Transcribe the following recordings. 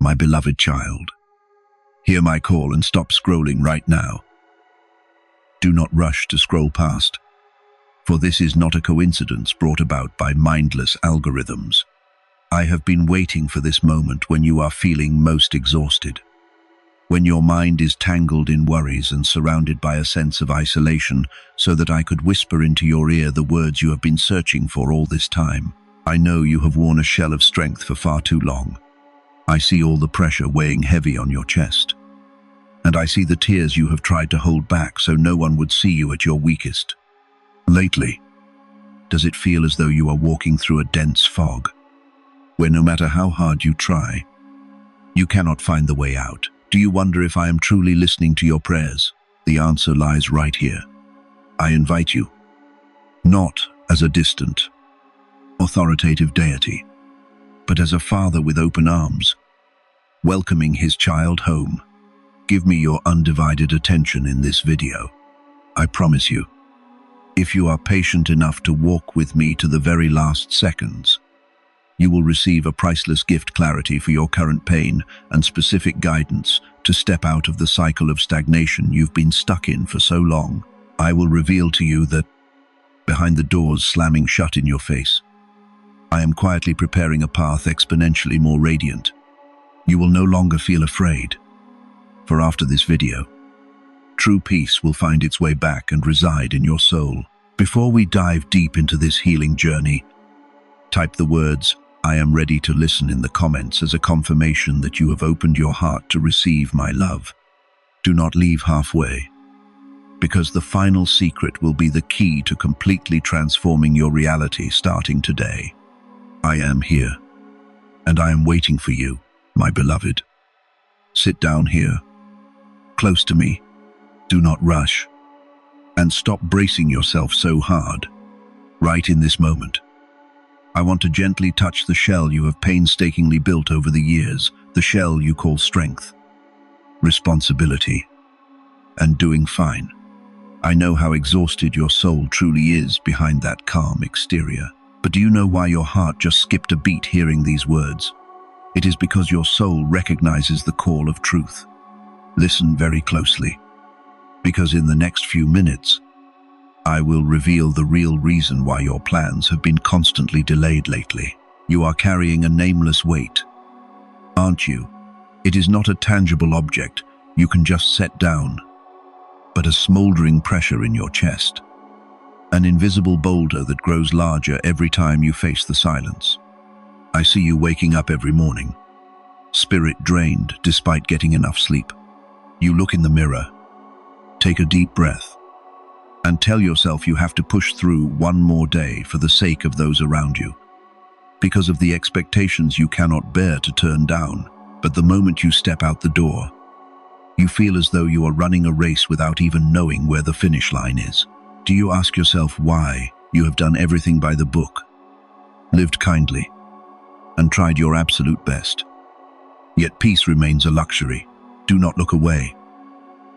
my beloved child. Hear my call and stop scrolling right now. Do not rush to scroll past, for this is not a coincidence brought about by mindless algorithms. I have been waiting for this moment when you are feeling most exhausted, when your mind is tangled in worries and surrounded by a sense of isolation, so that I could whisper into your ear the words you have been searching for all this time. I know you have worn a shell of strength for far too long. I see all the pressure weighing heavy on your chest. And I see the tears you have tried to hold back so no one would see you at your weakest. Lately, does it feel as though you are walking through a dense fog, where no matter how hard you try, you cannot find the way out? Do you wonder if I am truly listening to your prayers? The answer lies right here. I invite you, not as a distant, authoritative deity, but as a father with open arms, welcoming his child home. Give me your undivided attention in this video. I promise you, if you are patient enough to walk with me to the very last seconds, you will receive a priceless gift: clarity for your current pain and specific guidance to step out of the cycle of stagnation you've been stuck in for so long. I will reveal to you that behind the doors slamming shut in your face, I am quietly preparing a path exponentially more radiant. You will no longer feel afraid, for after this video, true peace will find its way back and reside in your soul. Before we dive deep into this healing journey, type the words "I am ready to listen" in the comments as a confirmation that you have opened your heart to receive my love. Do not leave halfway, because the final secret will be the key to completely transforming your reality starting today. I am here, and I am waiting for you, my beloved. Sit down here, close to me. Do not rush, and stop bracing yourself so hard. Right in this moment, I want to gently touch the shell you have painstakingly built over the years, the shell you call strength, responsibility, and doing fine. I know how exhausted your soul truly is behind that calm exterior. But do you know why your heart just skipped a beat hearing these words? It is because your soul recognizes the call of truth. Listen very closely, because in the next few minutes, I will reveal the real reason why your plans have been constantly delayed lately. You are carrying a nameless weight, aren't you? It is not a tangible object you can just set down, but a smoldering pressure in your chest. An invisible boulder that grows larger every time you face the silence. I see you waking up every morning, spirit drained despite getting enough sleep. You look in the mirror, take a deep breath, and tell yourself you have to push through one more day for the sake of those around you, because of the expectations you cannot bear to turn down. But the moment you step out the door, you feel as though you are running a race without even knowing where the finish line is. Do you ask yourself why you have done everything by the book, lived kindly, and tried your absolute best? Yet peace remains a luxury. Do not look away,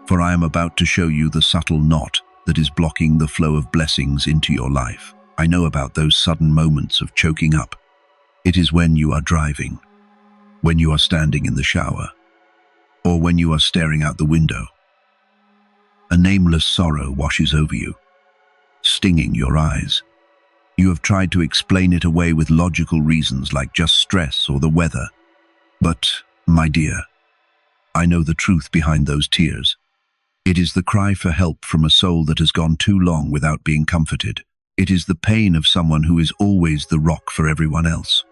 for I am about to show you the subtle knot that is blocking the flow of blessings into your life. I know about those sudden moments of choking up. It is when you are driving, when you are standing in the shower, or when you are staring out the window. A nameless sorrow washes over you, stinging your eyes. You have tried to explain it away with logical reasons like just stress or the weather. But, my dear, I know the truth behind those tears. It is the cry for help from a soul that has gone too long without being comforted. It is the pain of someone who is always the rock for everyone else,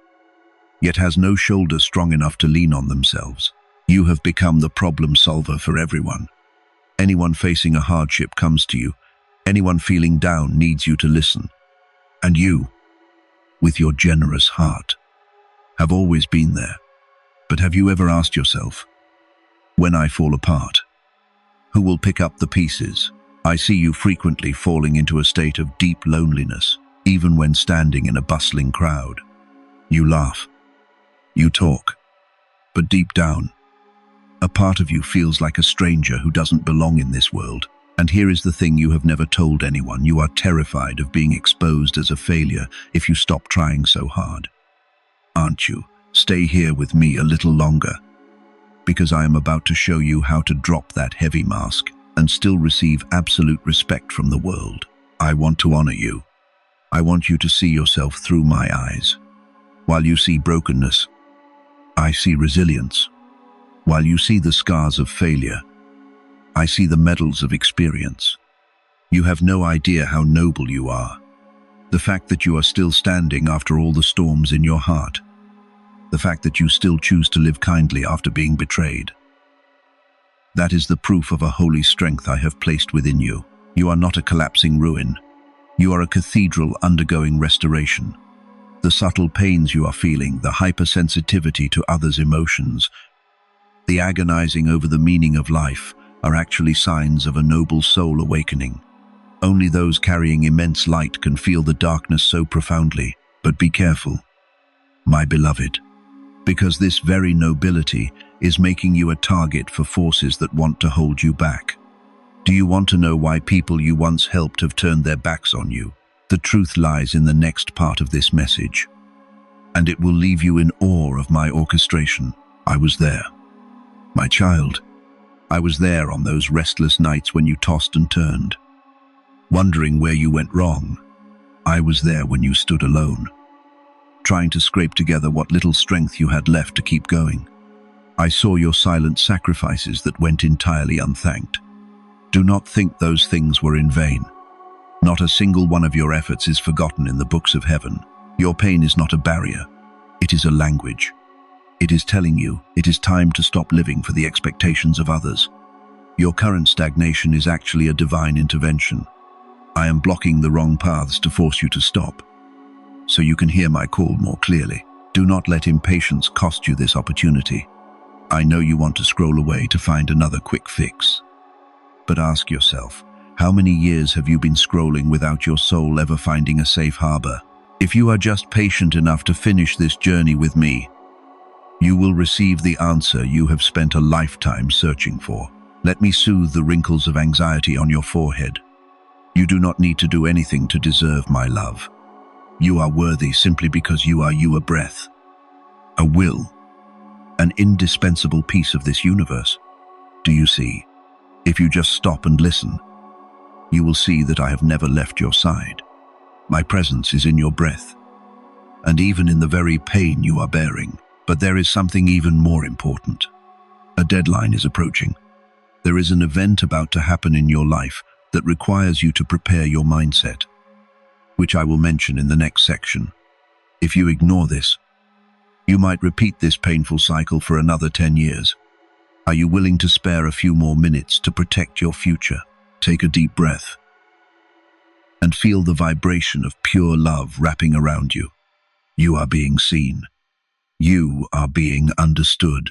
yet has no shoulder strong enough to lean on themselves. You have become the problem solver for everyone. Anyone facing a hardship comes to you. Anyone feeling down needs you to listen. And you, with your generous heart, have always been there. But have you ever asked yourself, when I fall apart, who will pick up the pieces? I see you frequently falling into a state of deep loneliness, even when standing in a bustling crowd. You laugh, you talk, but deep down, a part of you feels like a stranger who doesn't belong in this world. And here is the thing you have never told anyone: you are terrified of being exposed as a failure if you stop trying so hard. Aren't you? Stay here with me a little longer, because I am about to show you how to drop that heavy mask and still receive absolute respect from the world. I want to honor you. I want you to see yourself through my eyes. While you see brokenness, I see resilience. While you see the scars of failure, I see the medals of experience. You have no idea how noble you are. The fact that you are still standing after all the storms in your heart. The fact that you still choose to live kindly after being betrayed. That is the proof of a holy strength I have placed within you. You are not a collapsing ruin. You are a cathedral undergoing restoration. The subtle pains you are feeling, the hypersensitivity to others' emotions, the agonizing over the meaning of life, are actually signs of a noble soul awakening. Only those carrying immense light can feel the darkness so profoundly. But be careful, my beloved, because this very nobility is making you a target for forces that want to hold you back. Do you want to know why people you once helped have turned their backs on you? The truth lies in the next part of this message, and it will leave you in awe of my orchestration. I was there. My child, I was there on those restless nights when you tossed and turned, wondering where you went wrong. I was there when you stood alone, trying to scrape together what little strength you had left to keep going. I saw your silent sacrifices that went entirely unthanked. Do not think those things were in vain. Not a single one of your efforts is forgotten in the books of heaven. Your pain is not a barrier. It is a language. It is telling you it is time to stop living for the expectations of others. Your current stagnation is actually a divine intervention. I am blocking the wrong paths to force you to stop, so you can hear my call more clearly. Do not let impatience cost you this opportunity. I know you want to scroll away to find another quick fix. But ask yourself, how many years have you been scrolling without your soul ever finding a safe harbor? If you are just patient enough to finish this journey with me, you will receive the answer you have spent a lifetime searching for. Let me soothe the wrinkles of anxiety on your forehead. You do not need to do anything to deserve my love. You are worthy simply because you are a breath, a will, an indispensable piece of this universe. Do you see? If you just stop and listen, you will see that I have never left your side. My presence is in your breath, and even in the very pain you are bearing. But there is something even more important. A deadline is approaching. There is an event about to happen in your life that requires you to prepare your mindset, which I will mention in the next section. If you ignore this, you might repeat this painful cycle for another 10 years. Are you willing to spare a few more minutes to protect your future? Take a deep breath and feel the vibration of pure love wrapping around you. You are being seen. You are being understood.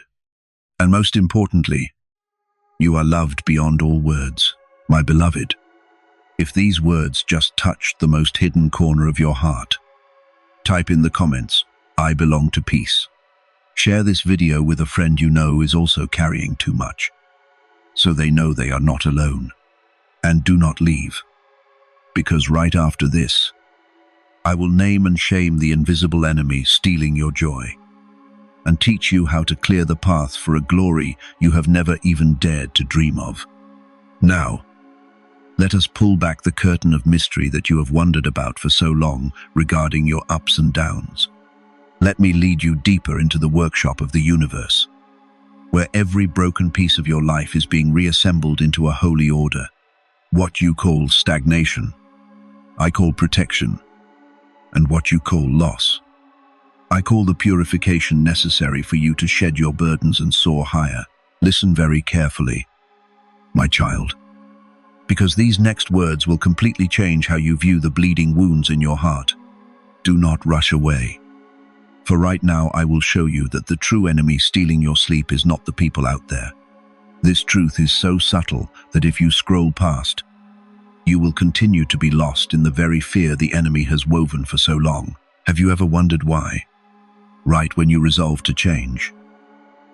And most importantly, you are loved beyond all words, my beloved. If these words just touched the most hidden corner of your heart, type in the comments, I belong to peace. Share this video with a friend you know is also carrying too much, so they know they are not alone. And do not leave, because right after this, I will name and shame the invisible enemy stealing your joy, and teach you how to clear the path for a glory you have never even dared to dream of. Now, let us pull back the curtain of mystery that you have wondered about for so long regarding your ups and downs. Let me lead you deeper into the workshop of the universe, where every broken piece of your life is being reassembled into a holy order. What you call stagnation, I call protection, and what you call loss, I call the purification necessary for you to shed your burdens and soar higher. Listen very carefully, my child, because these next words will completely change how you view the bleeding wounds in your heart. Do not rush away, for right now I will show you that the true enemy stealing your sleep is not the people out there. This truth is so subtle that if you scroll past, you will continue to be lost in the very fear the enemy has woven for so long. Have you ever wondered why? Right when you resolve to change,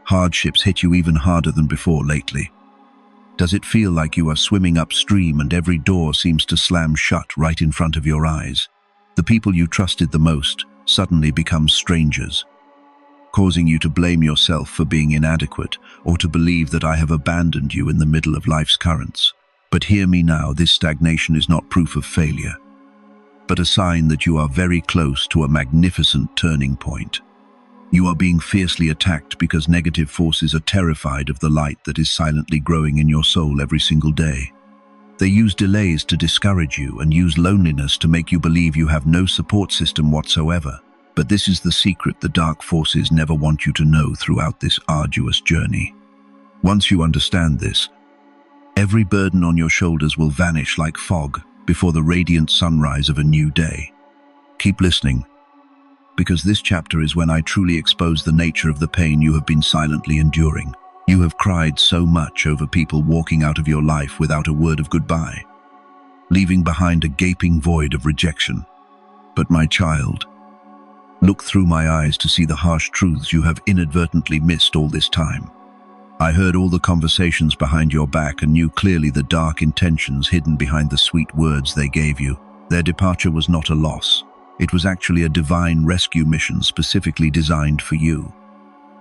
hardships hit you even harder than before lately. Does it feel like you are swimming upstream and every door seems to slam shut right in front of your eyes? The people you trusted the most suddenly become strangers. causing you to blame yourself for being inadequate or to believe that I have abandoned you in the middle of life's currents. But hear me now, this stagnation is not proof of failure, but a sign that you are very close to a magnificent turning point. You are being fiercely attacked because negative forces are terrified of the light that is silently growing in your soul every single day. They use delays to discourage you and use loneliness to make you believe you have no support system whatsoever. But this is the secret the dark forces never want you to know throughout this arduous journey. Once you understand this, every burden on your shoulders will vanish like fog before the radiant sunrise of a new day. Keep listening, because this chapter is when I truly expose the nature of the pain you have been silently enduring. You have cried so much over people walking out of your life without a word of goodbye, leaving behind a gaping void of rejection. But my child, look through my eyes to see the harsh truths you have inadvertently missed all this time. I heard all the conversations behind your back and knew clearly the dark intentions hidden behind the sweet words they gave you. Their departure was not a loss. It was actually a divine rescue mission specifically designed for you.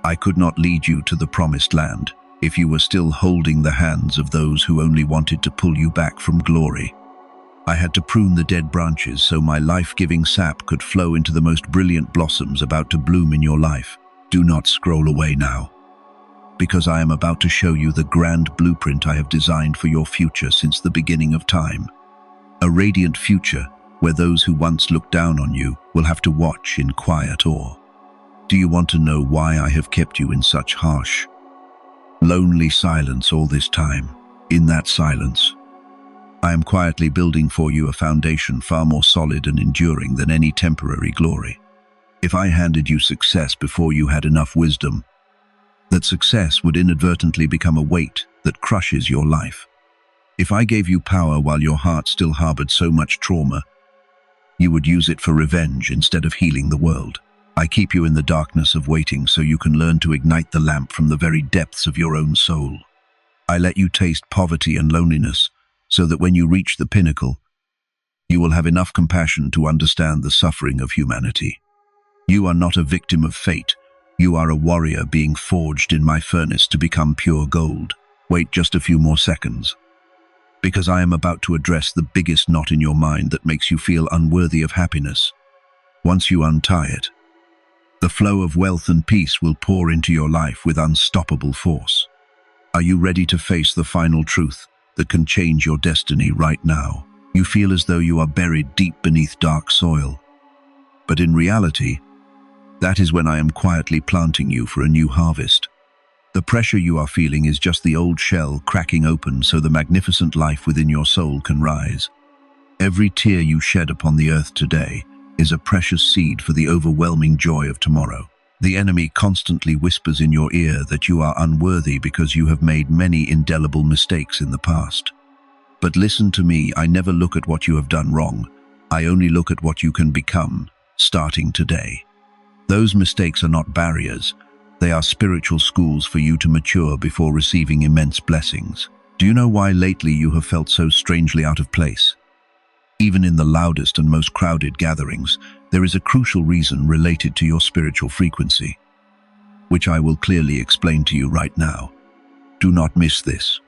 I could not lead you to the promised land if you were still holding the hands of those who only wanted to pull you back from glory. I had to prune the dead branches so my life-giving sap could flow into the most brilliant blossoms about to bloom in your life. Do not scroll away now, because I am about to show you the grand blueprint I have designed for your future since the beginning of time. A radiant future where those who once looked down on you will have to watch in quiet awe. Do you want to know why I have kept you in such harsh, lonely silence all this time? In that silence, I am quietly building for you a foundation far more solid and enduring than any temporary glory. If I handed you success before you had enough wisdom, that success would inadvertently become a weight that crushes your life. If I gave you power while your heart still harbored so much trauma, you would use it for revenge instead of healing the world. I keep you in the darkness of waiting so you can learn to ignite the lamp from the very depths of your own soul. I let you taste poverty and loneliness so that when you reach the pinnacle, you will have enough compassion to understand the suffering of humanity. You are not a victim of fate. You are a warrior being forged in my furnace to become pure gold. Wait just a few more seconds, because I am about to address the biggest knot in your mind that makes you feel unworthy of happiness. Once you untie it, the flow of wealth and peace will pour into your life with unstoppable force. Are you ready to face the final truth that can change your destiny right now? You feel as though you are buried deep beneath dark soil. But in reality, that is when I am quietly planting you for a new harvest. The pressure you are feeling is just the old shell cracking open so the magnificent life within your soul can rise. Every tear you shed upon the earth today is a precious seed for the overwhelming joy of tomorrow. The enemy constantly whispers in your ear that you are unworthy because you have made many indelible mistakes in the past. But listen to me, I never look at what you have done wrong. I only look at what you can become, starting today. Those mistakes are not barriers. They are spiritual schools for you to mature before receiving immense blessings. Do you know why lately you have felt so strangely out of place? Even in the loudest and most crowded gatherings, there is a crucial reason related to your spiritual frequency, which I will clearly explain to you right now. Do not miss this,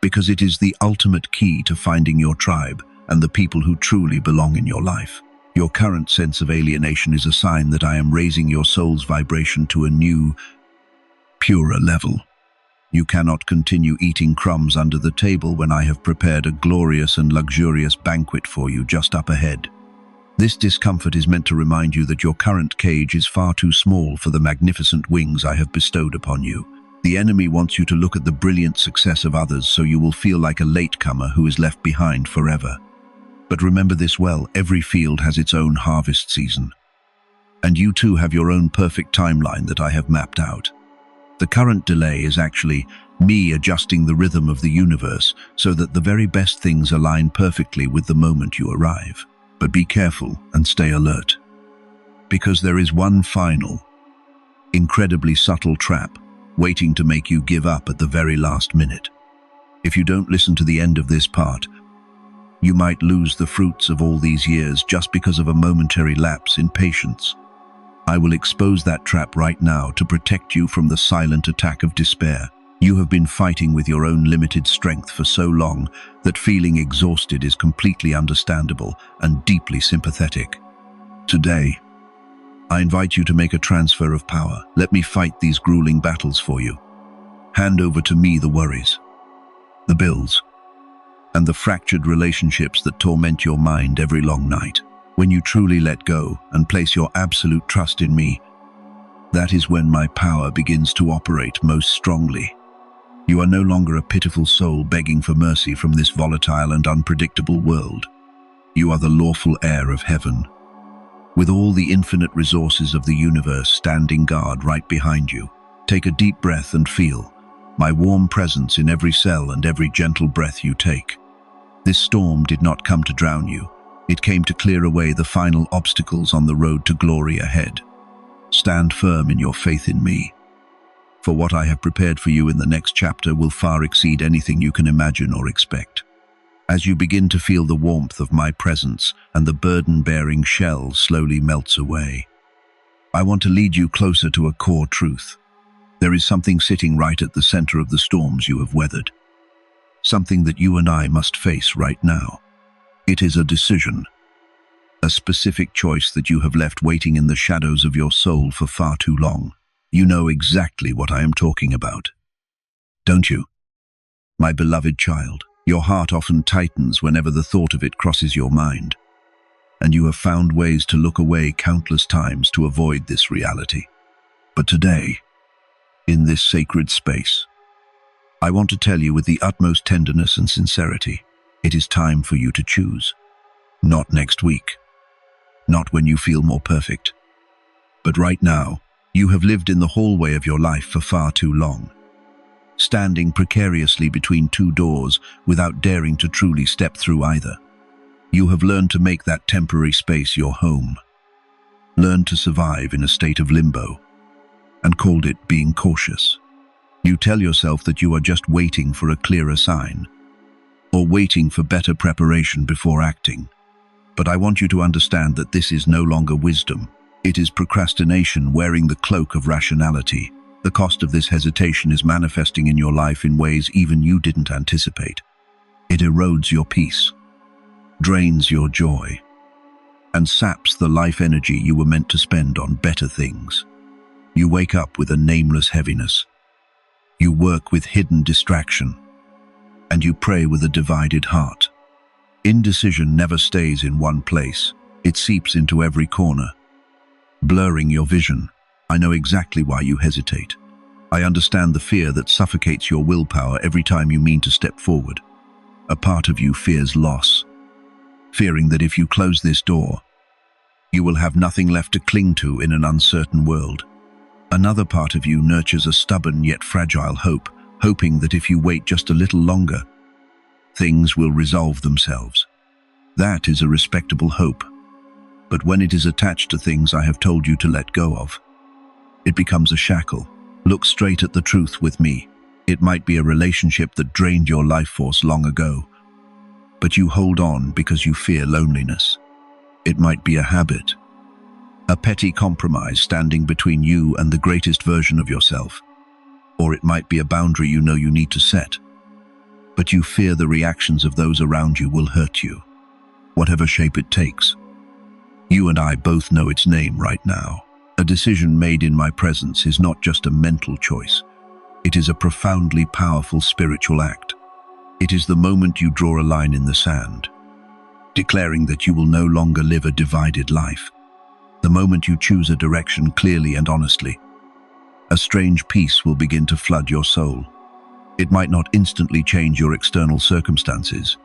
because it is the ultimate key to finding your tribe and the people who truly belong in your life. Your current sense of alienation is a sign that I am raising your soul's vibration to a new, purer level. You cannot continue eating crumbs under the table when I have prepared a glorious and luxurious banquet for you just up ahead. This discomfort is meant to remind you that your current cage is far too small for the magnificent wings I have bestowed upon you. The enemy wants you to look at the brilliant success of others so you will feel like a latecomer who is left behind forever. But remember this well, every field has its own harvest season. And you too have your own perfect timeline that I have mapped out. The current delay is actually me adjusting the rhythm of the universe so that the very best things align perfectly with the moment you arrive. But be careful and stay alert, because there is one final, incredibly subtle trap waiting to make you give up at the very last minute. If you don't listen to the end of this part, you might lose the fruits of all these years just because of a momentary lapse in patience. I will expose that trap right now to protect you from the silent attack of despair. You have been fighting with your own limited strength for so long that feeling exhausted is completely understandable and deeply sympathetic. Today, I invite you to make a transfer of power. Let me fight these grueling battles for you. Hand over to me the worries, the bills, and the fractured relationships that torment your mind every long night. When you truly let go and place your absolute trust in me, that is when my power begins to operate most strongly. You are no longer a pitiful soul begging for mercy from this volatile and unpredictable world. You are the lawful heir of heaven, with all the infinite resources of the universe standing guard right behind you. Take a deep breath and feel my warm presence in every cell and every gentle breath you take. This storm did not come to drown you. It came to clear away the final obstacles on the road to glory ahead. Stand firm in your faith in me, for what I have prepared for you in the next chapter will far exceed anything you can imagine or expect. As you begin to feel the warmth of my presence and the burden-bearing shell slowly melts away, I want to lead you closer to a core truth. There is something sitting right at the center of the storms you have weathered. Something that you and I must face right now. It is a decision, a specific choice that you have left waiting in the shadows of your soul for far too long. You know exactly what I am talking about, don't you? My beloved child, your heart often tightens whenever the thought of it crosses your mind, and you have found ways to look away countless times to avoid this reality. But today, in this sacred space, I want to tell you with the utmost tenderness and sincerity, it is time for you to choose. Not next week, not when you feel more perfect, but right now. You have lived in the hallway of your life for far too long, standing precariously between two doors without daring to truly step through either. You have learned to make that temporary space your home, learned to survive in a state of limbo, and called it being cautious. You tell yourself that you are just waiting for a clearer sign, or waiting for better preparation before acting. But I want you to understand that this is no longer wisdom. It is procrastination wearing the cloak of rationality. The cost of this hesitation is manifesting in your life in ways even you didn't anticipate. It erodes your peace, drains your joy, and saps the life energy you were meant to spend on better things. You wake up with a nameless heaviness. You work with hidden distraction, and you pray with a divided heart. Indecision never stays in one place. It seeps into every corner, blurring your vision. I know exactly why you hesitate. I understand the fear that suffocates your willpower every time you mean to step forward. A part of you fears loss, fearing that if you close this door, you will have nothing left to cling to in an uncertain world. Another part of you nurtures a stubborn yet fragile hope, hoping that if you wait just a little longer, things will resolve themselves. That is a respectable hope. But when it is attached to things I have told you to let go of, it becomes a shackle. Look straight at the truth with me. It might be a relationship that drained your life force long ago, but you hold on because you fear loneliness. It might be a habit, a petty compromise standing between you and the greatest version of yourself. Or it might be a boundary you know you need to set, but you fear the reactions of those around you will hurt you, whatever shape it takes. You and I both know its name right now. A decision made in my presence is not just a mental choice. It is a profoundly powerful spiritual act. It is the moment you draw a line in the sand, declaring that you will no longer live a divided life. The moment you choose a direction clearly and honestly, a strange peace will begin to flood your soul. It might not instantly change your external circumstances,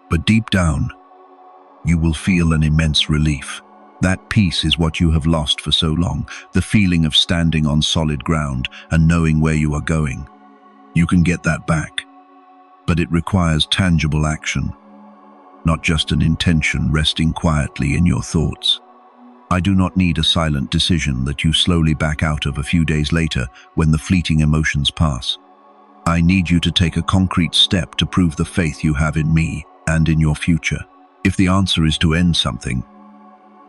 but deep down, you will feel an immense relief. That peace is what you have lost for so long, the feeling of standing on solid ground and knowing where you are going. You can get that back, but it requires tangible action, not just an intention resting quietly in your thoughts. I do not need a silent decision that you slowly back out of a few days later when the fleeting emotions pass. I need you to take a concrete step to prove the faith you have in me and in your future. If the answer is to end something,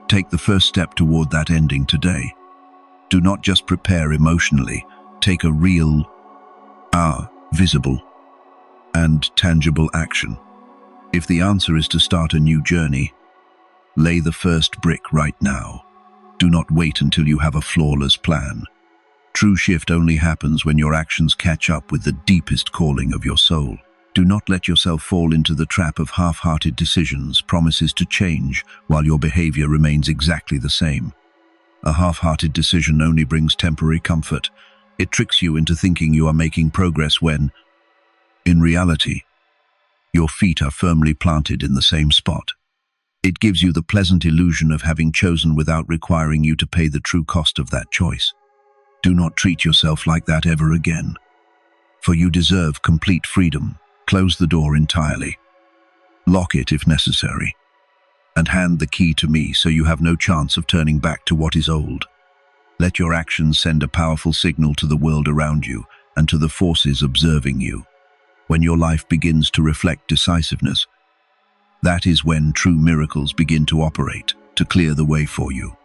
Take the first step toward that ending today. Do not just prepare emotionally. Take a real, visible, and tangible action. If the answer is to start a new journey, lay the first brick right now. Do not wait until you have a flawless plan. True shift only happens when your actions catch up with the deepest calling of your soul. Do not let yourself fall into the trap of half-hearted decisions, promises to change, while your behavior remains exactly the same. A half-hearted decision only brings temporary comfort. It tricks you into thinking you are making progress when, in reality, your feet are firmly planted in the same spot. It gives you the pleasant illusion of having chosen without requiring you to pay the true cost of that choice. Do not treat yourself like that ever again, for you deserve complete freedom. Close the door entirely. Lock it if necessary, and hand the key to me so you have no chance of turning back to what is old. Let your actions send a powerful signal to the world around you and to the forces observing you. When your life begins to reflect decisiveness, that is when true miracles begin to operate, to clear the way for you.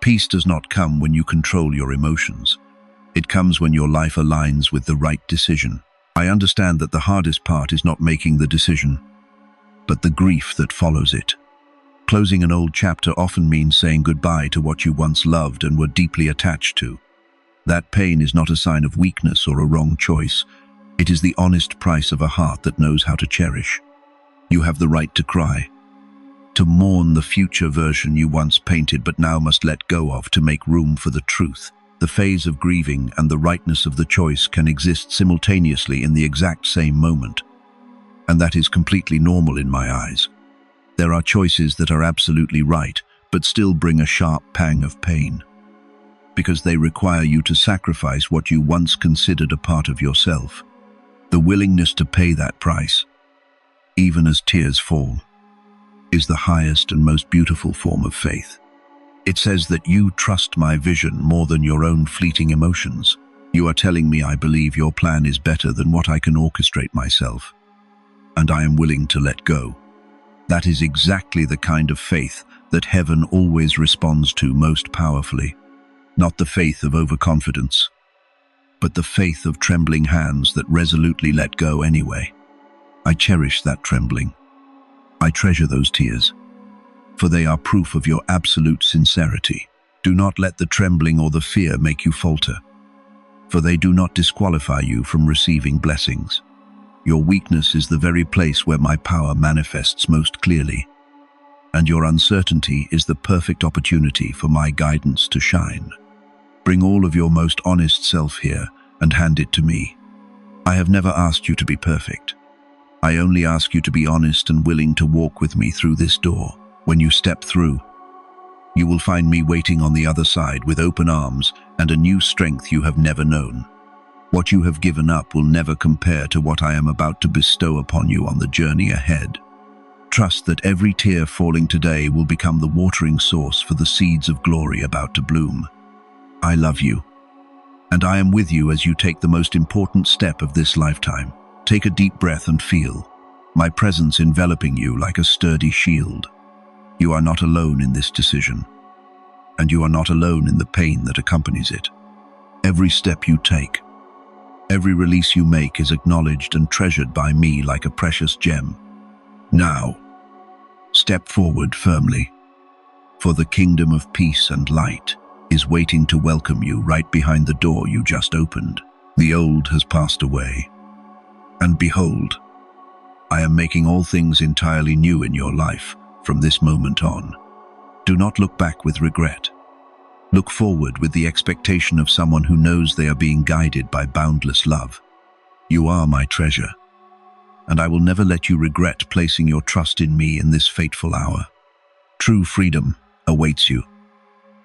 Peace does not come when you control your emotions. It comes when your life aligns with the right decision. I understand that the hardest part is not making the decision, but the grief that follows it. Closing an old chapter often means saying goodbye to what you once loved and were deeply attached to. That pain is not a sign of weakness or a wrong choice. It is the honest price of a heart that knows how to cherish. You have the right to cry, to mourn the future version you once painted but now must let go of to make room for the truth. The phase of grieving and the rightness of the choice can exist simultaneously in the exact same moment. And that is completely normal in my eyes. There are choices that are absolutely right, but still bring a sharp pang of pain, because they require you to sacrifice what you once considered a part of yourself. The willingness to pay that price, even as tears fall, is the highest and most beautiful form of faith. It says that you trust my vision more than your own fleeting emotions. You are telling me I believe your plan is better than what I can orchestrate myself, and I am willing to let go. That is exactly the kind of faith that heaven always responds to most powerfully. Not the faith of overconfidence, but the faith of trembling hands that resolutely let go anyway. I cherish that trembling. I treasure those tears, for they are proof of your absolute sincerity. Do not let the trembling or the fear make you falter, for they do not disqualify you from receiving blessings. Your weakness is the very place where my power manifests most clearly, and your uncertainty is the perfect opportunity for my guidance to shine. Bring all of your most honest self here and hand it to me. I have never asked you to be perfect. I only ask you to be honest and willing to walk with me through this door. When you step through, you will find me waiting on the other side with open arms and a new strength you have never known. What you have given up will never compare to what I am about to bestow upon you on the journey ahead. Trust that every tear falling today will become the watering source for the seeds of glory about to bloom. I love you, and I am with you as you take the most important step of this lifetime. Take a deep breath and feel my presence enveloping you like a sturdy shield. You are not alone in this decision, and you are not alone in the pain that accompanies it. Every step you take, every release you make is acknowledged and treasured by me like a precious gem. Now, step forward firmly, for the kingdom of peace and light is waiting to welcome you right behind the door you just opened. The old has passed away, and behold, I am making all things entirely new in your life from this moment on. Do not look back with regret. Look forward with the expectation of someone who knows they are being guided by boundless love. You are my treasure, and I will never let you regret placing your trust in me in this fateful hour. True freedom awaits you,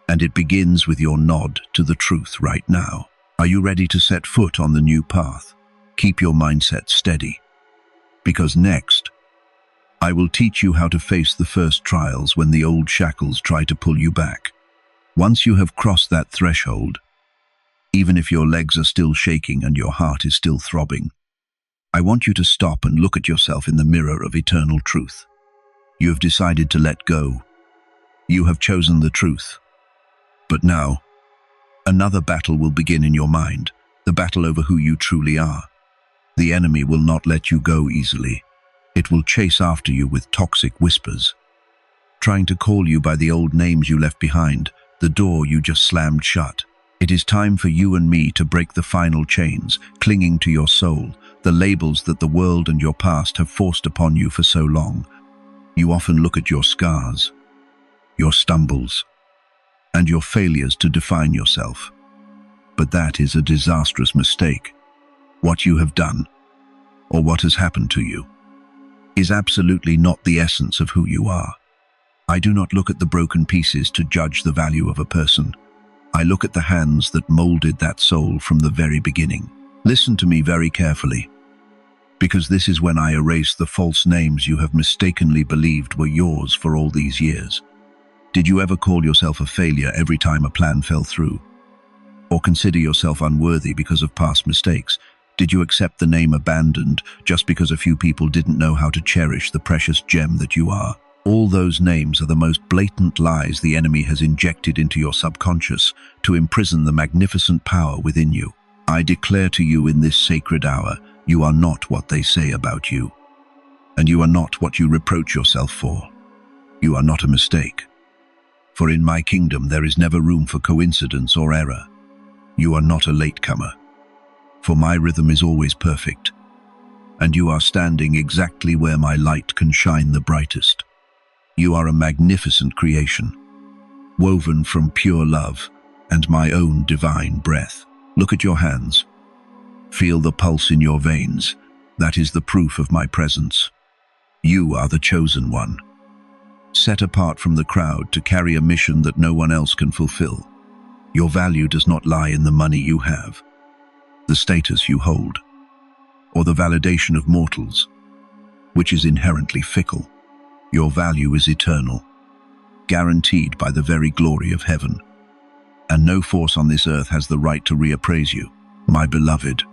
and it begins with your nod to the truth right now. Are you ready to set foot on the new path? Keep your mindset steady, because next, I will teach you how to face the first trials when the old shackles try to pull you back. Once you have crossed that threshold, even if your legs are still shaking and your heart is still throbbing, I want you to stop and look at yourself in the mirror of eternal truth. You have decided to let go. You have chosen the truth. But now, another battle will begin in your mind, the battle over who you truly are. The enemy will not let you go easily. It will chase after you with toxic whispers, trying to call you by the old names you left behind, the door you just slammed shut. It is time for you and me to break the final chains, clinging to your soul, the labels that the world and your past have forced upon you for so long. You often look at your scars, your stumbles, and your failures to define yourself. But that is a disastrous mistake. What you have done, or what has happened to you, is absolutely not the essence of who you are. I do not look at the broken pieces to judge the value of a person. I look at the hands that molded that soul from the very beginning. Listen to me very carefully, because this is when I erase the false names you have mistakenly believed were yours for all these years. Did you ever call yourself a failure every time a plan fell through? Or consider yourself unworthy because of past mistakes? Did you accept the name abandoned just because a few people didn't know how to cherish the precious gem that you are? All those names are the most blatant lies the enemy has injected into your subconscious to imprison the magnificent power within you. I declare to you in this sacred hour, you are not what they say about you. And you are not what you reproach yourself for. You are not a mistake. For in my kingdom there is never room for coincidence or error. You are not a latecomer. For my rhythm is always perfect. And you are standing exactly where my light can shine the brightest. You are a magnificent creation, woven from pure love and my own divine breath. Look at your hands. Feel the pulse in your veins. That is the proof of my presence. You are the chosen one, set apart from the crowd to carry a mission that no one else can fulfill. Your value does not lie in the money you have, the status you hold, or the validation of mortals, which is inherently fickle. Your value is eternal, guaranteed by the very glory of heaven, and no force on this earth has the right to reappraise you. My beloved,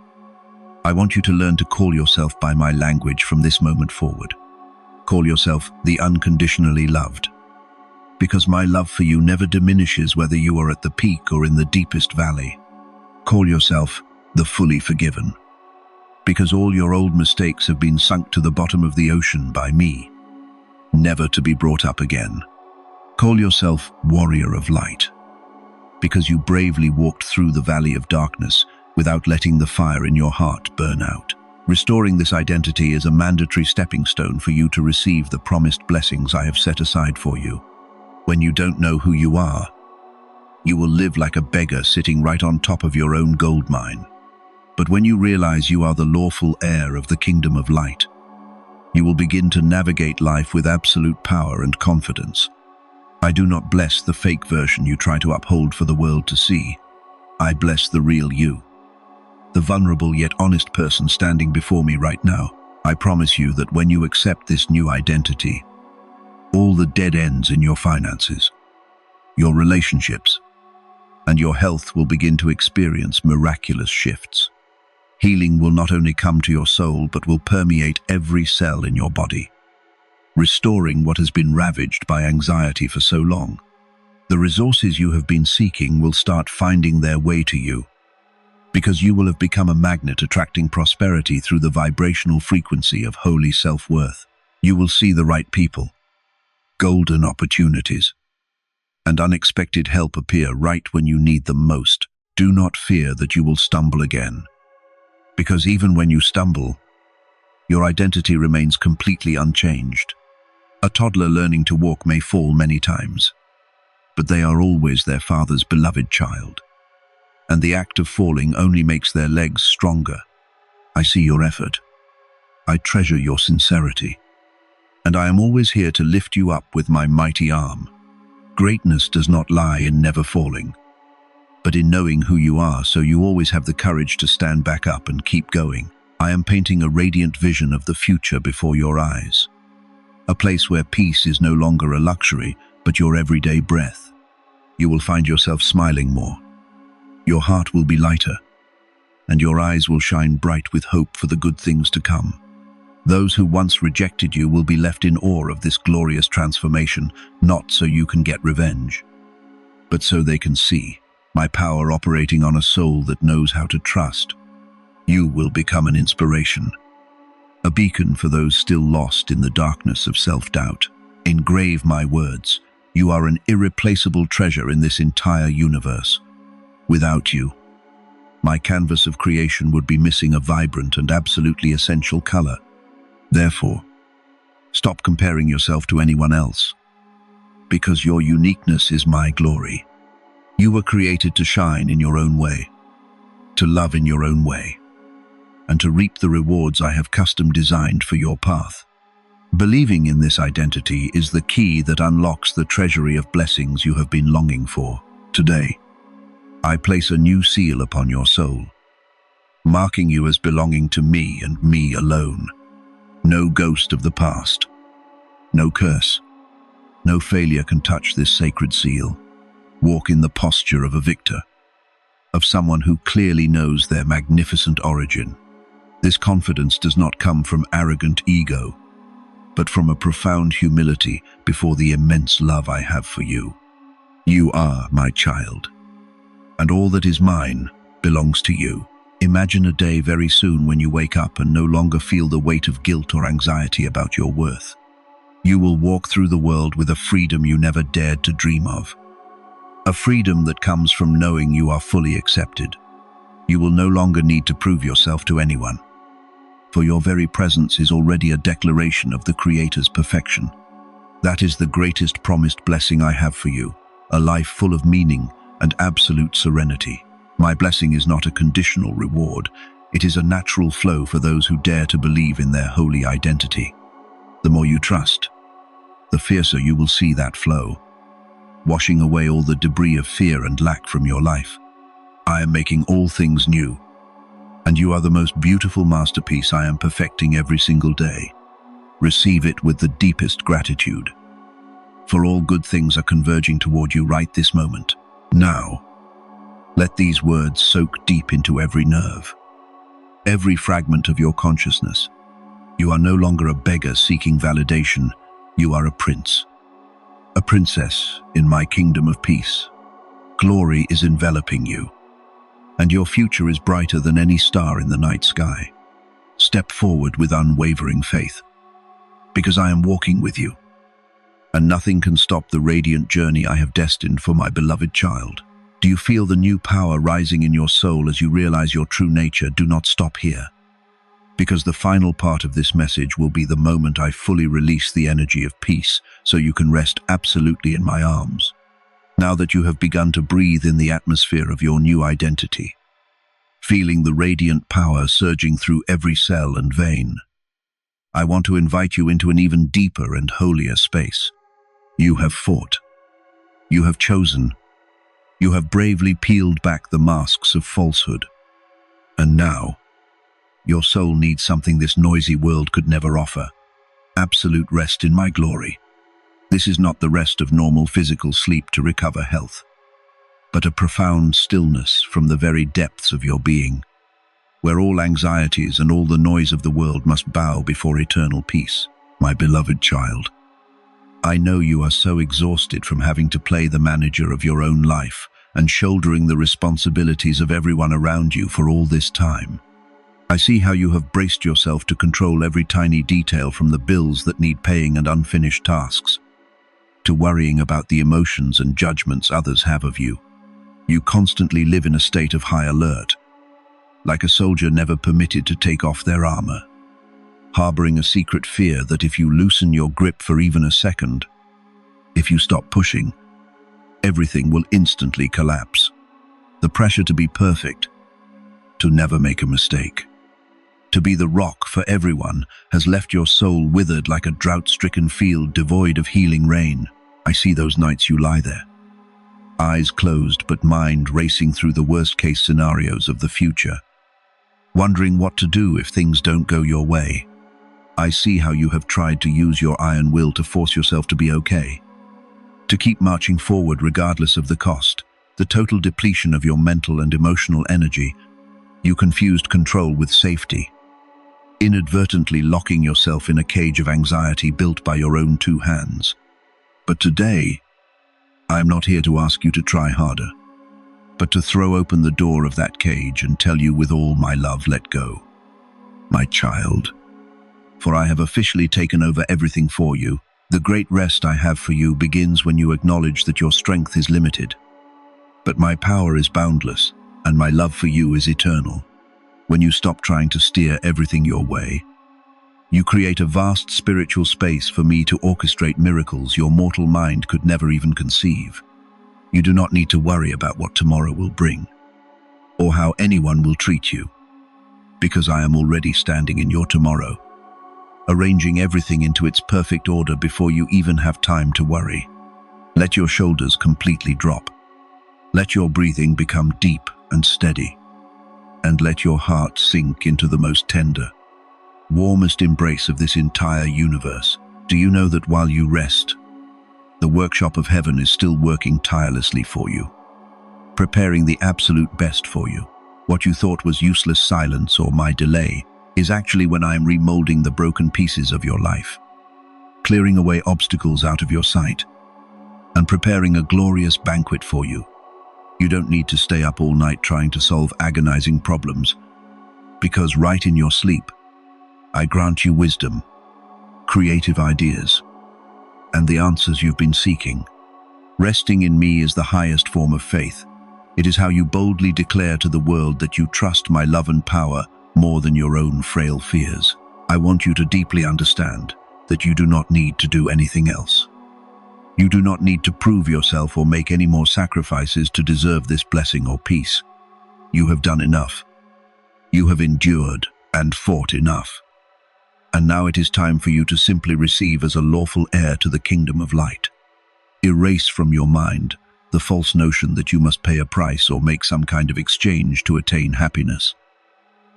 I want you to learn to call yourself by my language from this moment forward. Call yourself the unconditionally loved, because my love for you never diminishes whether you are at the peak or in the deepest valley. Call yourself the fully forgiven, because all your old mistakes have been sunk to the bottom of the ocean by me, never to be brought up again. Call yourself warrior of light, because you bravely walked through the valley of darkness without letting the fire in your heart burn out. Restoring this identity is a mandatory stepping stone for you to receive the promised blessings I have set aside for you. When you don't know who you are, you will live like a beggar sitting right on top of your own gold mine. But when you realize you are the lawful heir of the kingdom of light, you will begin to navigate life with absolute power and confidence. I do not bless the fake version you try to uphold for the world to see. I bless the real you, the vulnerable yet honest person standing before me right now. I promise you that when you accept this new identity, all the dead ends in your finances, your relationships, and your health will begin to experience miraculous shifts. Healing will not only come to your soul, but will permeate every cell in your body, restoring what has been ravaged by anxiety for so long. The resources you have been seeking will start finding their way to you, because you will have become a magnet attracting prosperity through the vibrational frequency of holy self-worth. You will see the right people, golden opportunities, and unexpected help appear right when you need them most. Do not fear that you will stumble again, because even when you stumble, your identity remains completely unchanged. A toddler learning to walk may fall many times, but they are always their father's beloved child, and the act of falling only makes their legs stronger. I see your effort. I treasure your sincerity, and I am always here to lift you up with my mighty arm. Greatness does not lie in never falling, but in knowing who you are, so you always have the courage to stand back up and keep going. I am painting a radiant vision of the future before your eyes, a place where peace is no longer a luxury, but your everyday breath. You will find yourself smiling more. Your heart will be lighter, and your eyes will shine bright with hope for the good things to come. Those who once rejected you will be left in awe of this glorious transformation, not so you can get revenge, but so they can see my power operating on a soul that knows how to trust. You will become an inspiration, a beacon for those still lost in the darkness of self-doubt. Engrave my words. You are an irreplaceable treasure in this entire universe. Without you, my canvas of creation would be missing a vibrant and absolutely essential color. Therefore, stop comparing yourself to anyone else, because your uniqueness is my glory. You were created to shine in your own way, to love in your own way, and to reap the rewards I have custom designed for your path. Believing in this identity is the key that unlocks the treasury of blessings you have been longing for. Today, I place a new seal upon your soul, marking you as belonging to me and me alone. No ghost of the past, no curse, no failure can touch this sacred seal. Walk in the posture of a victor, of someone who clearly knows their magnificent origin. This confidence does not come from arrogant ego, but from a profound humility before the immense love I have for you. You are my child, and all that is mine belongs to you. Imagine a day very soon when you wake up and no longer feel the weight of guilt or anxiety about your worth. You will walk through the world with a freedom you never dared to dream of. A freedom that comes from knowing you are fully accepted. You will no longer need to prove yourself to anyone, for your very presence is already a declaration of the Creator's perfection. That is the greatest promised blessing I have for you, a life full of meaning and absolute serenity. My blessing is not a conditional reward. It is a natural flow for those who dare to believe in their holy identity. The more you trust, the fiercer you will see that flow, washing away all the debris of fear and lack from your life. I am making all things new, and you are the most beautiful masterpiece I am perfecting every single day. Receive it with the deepest gratitude, for all good things are converging toward you right this moment. Now, let these words soak deep into every nerve, every fragment of your consciousness. You are no longer a beggar seeking validation. You are a prince, a princess in my kingdom of peace. Glory is enveloping you, and your future is brighter than any star in the night sky. Step forward with unwavering faith, because I am walking with you, and nothing can stop the radiant journey I have destined for my beloved child. Do you feel the new power rising in your soul as you realize your true nature? Do not stop here, because the final part of this message will be the moment I fully release the energy of peace, so you can rest absolutely in my arms. Now that you have begun to breathe in the atmosphere of your new identity, feeling the radiant power surging through every cell and vein, I want to invite you into an even deeper and holier space. You have fought. You have chosen. You have bravely peeled back the masks of falsehood. And now, your soul needs something this noisy world could never offer: absolute rest in my glory. This is not the rest of normal physical sleep to recover health, but a profound stillness from the very depths of your being, where all anxieties and all the noise of the world must bow before eternal peace. My beloved child, I know you are so exhausted from having to play the manager of your own life and shouldering the responsibilities of everyone around you for all this time. I see how you have braced yourself to control every tiny detail, from the bills that need paying and unfinished tasks, to worrying about the emotions and judgments others have of you. You constantly live in a state of high alert, like a soldier never permitted to take off their armor, harboring a secret fear that if you loosen your grip for even a second, if you stop pushing, everything will instantly collapse. The pressure to be perfect, to never make a mistake, to be the rock for everyone, has left your soul withered like a drought-stricken field devoid of healing rain. I see those nights you lie there, eyes closed but mind racing through the worst-case scenarios of the future, wondering what to do if things don't go your way. I see how you have tried to use your iron will to force yourself to be okay, to keep marching forward regardless of the cost, the total depletion of your mental and emotional energy. You confused control with safety, inadvertently locking yourself in a cage of anxiety built by your own two hands. But today, I am not here to ask you to try harder, but to throw open the door of that cage and tell you with all my love, let go, my child. For I have officially taken over everything for you. The great rest I have for you begins when you acknowledge that your strength is limited. But my power is boundless, and my love for you is eternal. When you stop trying to steer everything your way, you create a vast spiritual space for me to orchestrate miracles your mortal mind could never even conceive. You do not need to worry about what tomorrow will bring, or how anyone will treat you, because I am already standing in your tomorrow, arranging everything into its perfect order before you even have time to worry. Let your shoulders completely drop. Let your breathing become deep and steady, and let your heart sink into the most tender, warmest embrace of this entire universe. Do you know that while you rest, the workshop of heaven is still working tirelessly for you, preparing the absolute best for you? What you thought was useless silence or my delay is actually when I am remolding the broken pieces of your life, clearing away obstacles out of your sight, and preparing a glorious banquet for you. You don't need to stay up all night trying to solve agonizing problems, because right in your sleep, I grant you wisdom, creative ideas, and the answers you've been seeking. Resting in me is the highest form of faith. It is how you boldly declare to the world that you trust my love and power more than your own frail fears. I want you to deeply understand that you do not need to do anything else. You do not need to prove yourself or make any more sacrifices to deserve this blessing or peace. You have done enough. You have endured and fought enough. And now it is time for you to simply receive as a lawful heir to the kingdom of light. Erase from your mind the false notion that you must pay a price or make some kind of exchange to attain happiness.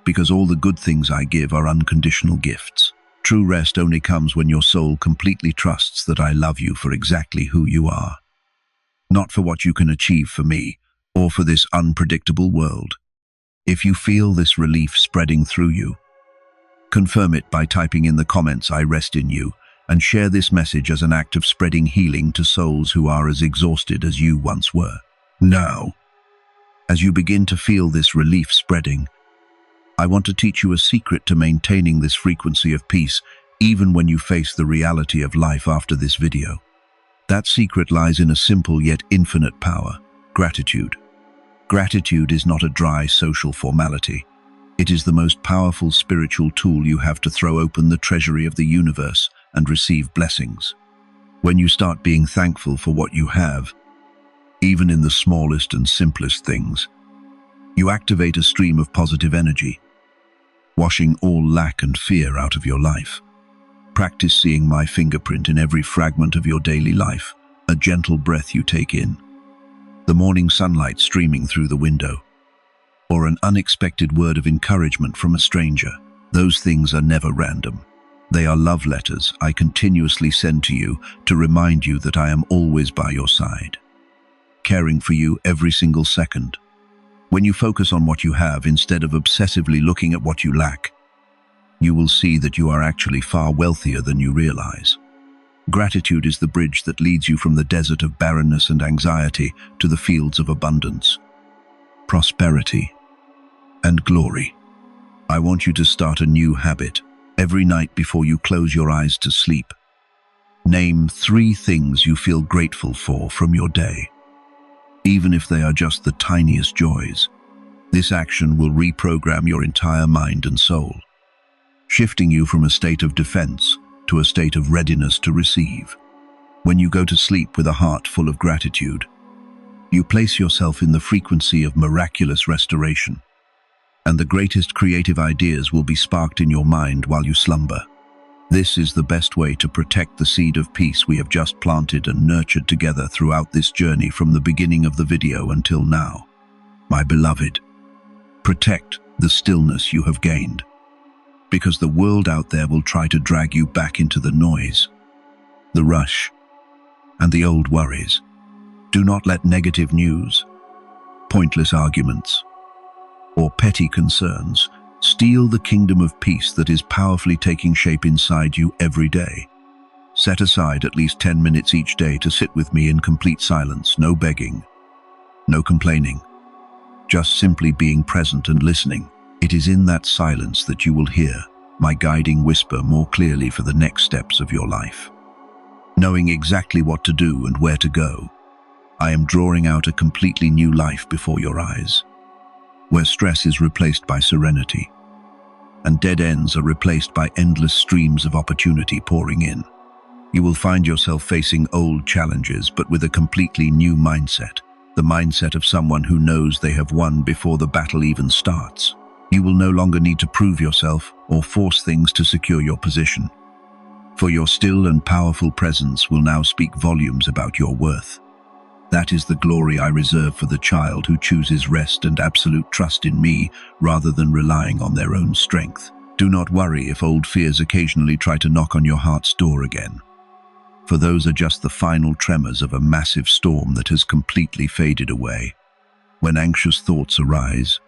Because all the good things I give are unconditional gifts. True rest only comes when your soul completely trusts that I love you for exactly who you are, not for what you can achieve for me or for this unpredictable world. If you feel this relief spreading through you, confirm it by typing in the comments "I rest in you" and share this message as an act of spreading healing to souls who are as exhausted as you once were. Now, as you begin to feel this relief spreading, I want to teach you a secret to maintaining this frequency of peace even when you face the reality of life after this video. That secret lies in a simple yet infinite power: gratitude. Gratitude is not a dry social formality. It is the most powerful spiritual tool you have to throw open the treasury of the universe and receive blessings. When you start being thankful for what you have, even in the smallest and simplest things, you activate a stream of positive energy, washing all lack and fear out of your life. Practice seeing my fingerprint in every fragment of your daily life: a gentle breath you take in, the morning sunlight streaming through the window, or an unexpected word of encouragement from a stranger. Those things are never random. They are love letters I continuously send to you to remind you that I am always by your side, caring for you every single second. When you focus on what you have instead of obsessively looking at what you lack, you will see that you are actually far wealthier than you realize. Gratitude is the bridge that leads you from the desert of barrenness and anxiety to the fields of abundance, prosperity, and glory. I want you to start a new habit. Every night before you close your eyes to sleep, name 3 things you feel grateful for from your day. Even if they are just the tiniest joys, this action will reprogram your entire mind and soul, shifting you from a state of defense to a state of readiness to receive. When you go to sleep with a heart full of gratitude, you place yourself in the frequency of miraculous restoration, and the greatest creative ideas will be sparked in your mind while you slumber. This is the best way to protect the seed of peace we have just planted and nurtured together throughout this journey from the beginning of the video until now. My beloved, protect the stillness you have gained, because the world out there will try to drag you back into the noise, the rush, and the old worries. Do not let negative news, pointless arguments, or petty concerns Steal the kingdom of peace that is powerfully taking shape inside you every day. Set aside at least 10 minutes each day to sit with me in complete silence, no begging, no complaining, just simply being present and listening. It is in that silence that you will hear my guiding whisper more clearly for the next steps of your life. Knowing exactly what to do and where to go, I am drawing out a completely new life before your eyes, where stress is replaced by serenity, and dead ends are replaced by endless streams of opportunity pouring in. You will find yourself facing old challenges, but with a completely new mindset, the mindset of someone who knows they have won before the battle even starts. You will no longer need to prove yourself or force things to secure your position, for your still and powerful presence will now speak volumes about your worth. That is the glory I reserve for the child who chooses rest and absolute trust in me rather than relying on their own strength. Do not worry if old fears occasionally try to knock on your heart's door again, for those are just the final tremors of a massive storm that has completely faded away. When anxious thoughts arise,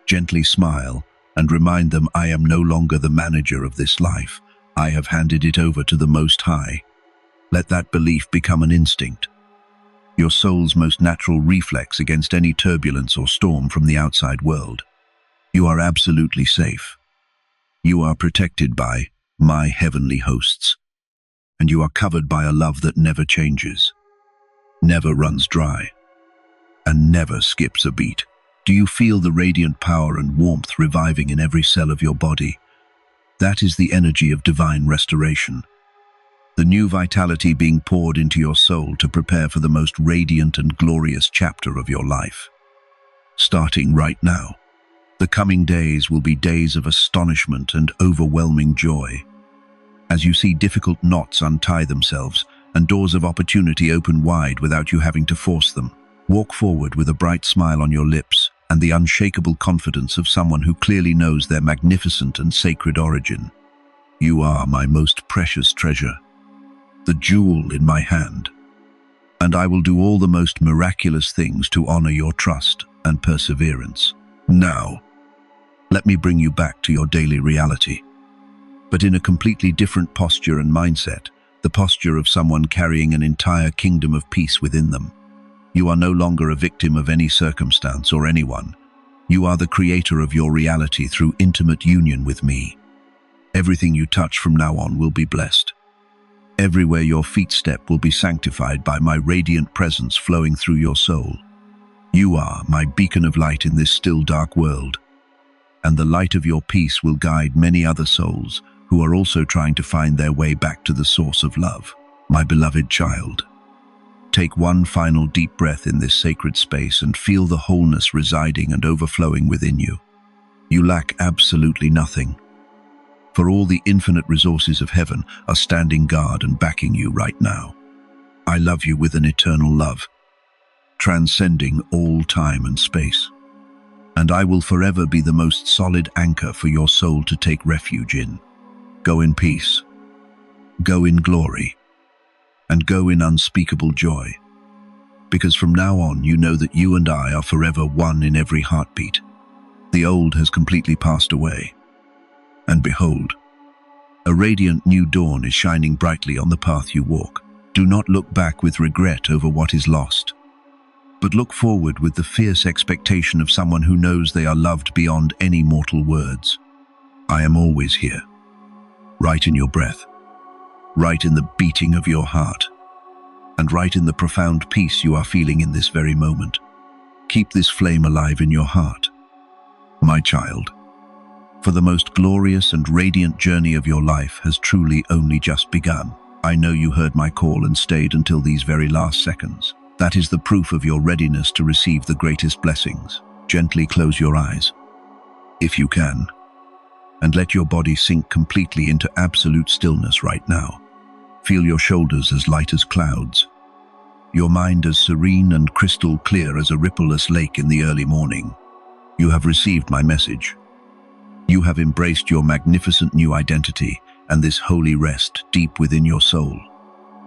gently smile and remind them I am no longer the manager of this life. I have handed it over to the Most High. Let that belief become an instinct, your soul's most natural reflex against any turbulence or storm from the outside world. You are absolutely safe. You are protected by my heavenly hosts, and you are covered by a love that never changes, never runs dry, and never skips a beat. Do you feel the radiant power and warmth reviving in every cell of your body? That is the energy of divine restoration, the new vitality being poured into your soul to prepare for the most radiant and glorious chapter of your life. Starting right now, the coming days will be days of astonishment and overwhelming joy. As you see difficult knots untie themselves and doors of opportunity open wide without you having to force them, walk forward with a bright smile on your lips and the unshakable confidence of someone who clearly knows their magnificent and sacred origin. You are my most precious treasure, the jewel in my hand, and I will do all the most miraculous things to honor your trust and perseverance. Now, let me bring you back to your daily reality, but in a completely different posture and mindset, the posture of someone carrying an entire kingdom of peace within them. You are no longer a victim of any circumstance or anyone. You are the creator of your reality through intimate union with me. Everything you touch from now on will be blessed. Everywhere your feet step will be sanctified by my radiant presence flowing through your soul. You are my beacon of light in this still dark world, and the light of your peace will guide many other souls who are also trying to find their way back to the source of love. My beloved child, take one final deep breath in this sacred space and feel the wholeness residing and overflowing within you. You lack absolutely nothing, for all the infinite resources of heaven are standing guard and backing you right now. I love you with an eternal love, transcending all time and space, and I will forever be the most solid anchor for your soul to take refuge in. Go in peace, go in glory, and go in unspeakable joy, because from now on you know that you and I are forever one in every heartbeat. The old has completely passed away, and behold, a radiant new dawn is shining brightly on the path you walk. Do not look back with regret over what is lost, but look forward with the fierce expectation of someone who knows they are loved beyond any mortal words. I am always here, right in your breath, right in the beating of your heart, and right in the profound peace you are feeling in this very moment. Keep this flame alive in your heart, my child, for the most glorious and radiant journey of your life has truly only just begun. I know you heard my call and stayed until these very last seconds. That is the proof of your readiness to receive the greatest blessings. Gently close your eyes, if you can, and let your body sink completely into absolute stillness right now. Feel your shoulders as light as clouds, your mind as serene and crystal clear as a rippleless lake in the early morning. You have received my message. You have embraced your magnificent new identity and this holy rest deep within your soul.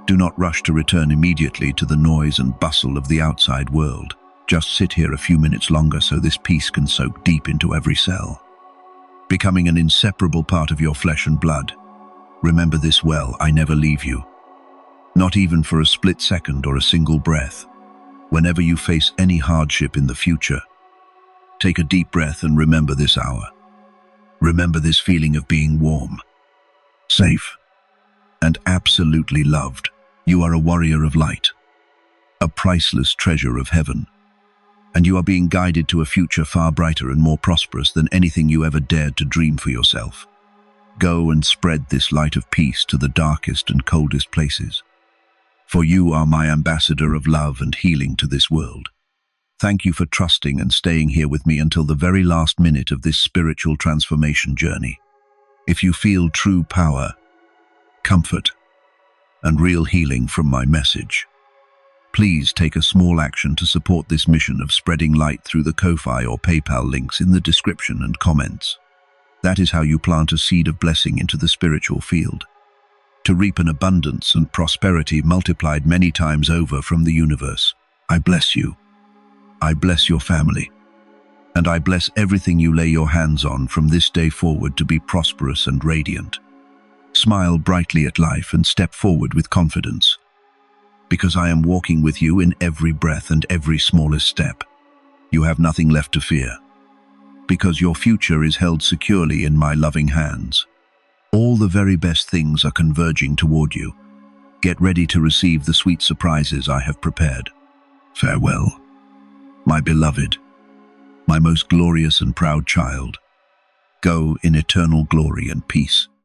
Do not rush to return immediately to the noise and bustle of the outside world. Just sit here a few minutes longer so this peace can soak deep into every cell. becoming an inseparable part of your flesh and blood. Remember this well, I never leave you. Not even for a split second or a single breath. Whenever you face any hardship in the future, take a deep breath and remember this hour. Remember this feeling of being warm, safe, and absolutely loved. You are a warrior of light, a priceless treasure of heaven, and you are being guided to a future far brighter and more prosperous than anything you ever dared to dream for yourself. Go and spread this light of peace to the darkest and coldest places. For you are my ambassador of love and healing to this world. Thank you for trusting and staying here with me until the very last minute of this spiritual transformation journey. If you feel true power, comfort, and real healing from my message, please take a small action to support this mission of spreading light through the Ko-fi or PayPal links in the description and comments. That is how you plant a seed of blessing into the spiritual field, to reap an abundance and prosperity multiplied many times over from the universe. I bless you. I bless your family. And I bless everything you lay your hands on from this day forward to be prosperous and radiant. Smile brightly at life and step forward with confidence, because I am walking with you in every breath and every smallest step. You have nothing left to fear, because your future is held securely in my loving hands. All the very best things are converging toward you. Get ready to receive the sweet surprises I have prepared. Farewell, my beloved, my most glorious and proud child. Go in eternal glory and peace.